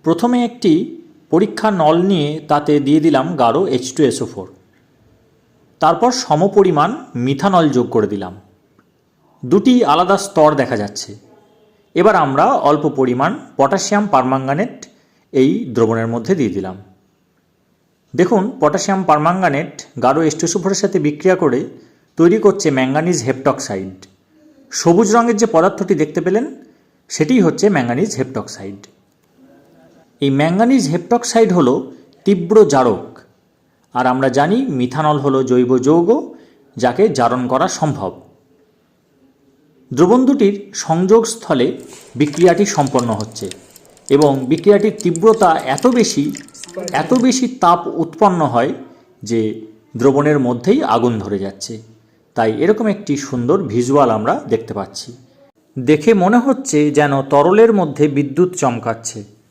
প্রথমে একটি পরীক্ষা নল নিয়ে তাতে দিয়ে দিলাম গাঢ় H2SO4। তারপর সমপরিমাণ মিথানল যোগ করে দিলাম। দুটি আলাদা স্তর দেখা যাচ্ছে। এবার আমরা অল্প পরিমাণ পটাশিয়াম পারম্যাঙ্গানেট এই দ্রবণের মধ্যে দিয়ে দিলাম। দেখুন, পটাশিয়াম পারম্যাঙ্গানেট গাঢ় H2SO4 এর সাথে বিক্রিয়া করে তৈরি করছে ম্যাঙ্গানিজ হেপ্টক্সাইড। সবুজ রঙের যে পদার্থটি দেখতে পেলেন সেটিই হচ্ছে ম্যাঙ্গানিজ হেপ্টক্সাইড। এই ম্যাঙ্গানিজ হেপ্টক্সাইড হলো তীব্র জারক, আর আমরা জানি মিথানল হলো জৈব যৌগ যাকে জারণ করা সম্ভব। দ্রবণ দুটির সংযোগস্থলে বিক্রিয়াটি সম্পন্ন হচ্ছে এবং বিক্রিয়াটির তীব্রতা এত বেশি তাপ উৎপন্ন হয় যে দ্রবণের মধ্যেই আগুন ধরে যাচ্ছে। তাই এরকম একটি সুন্দর ভিজুয়াল আমরা দেখতে পাচ্ছি। দেখে মনে হচ্ছে যেন তরলের মধ্যে বিদ্যুৎ চমকাচ্ছে।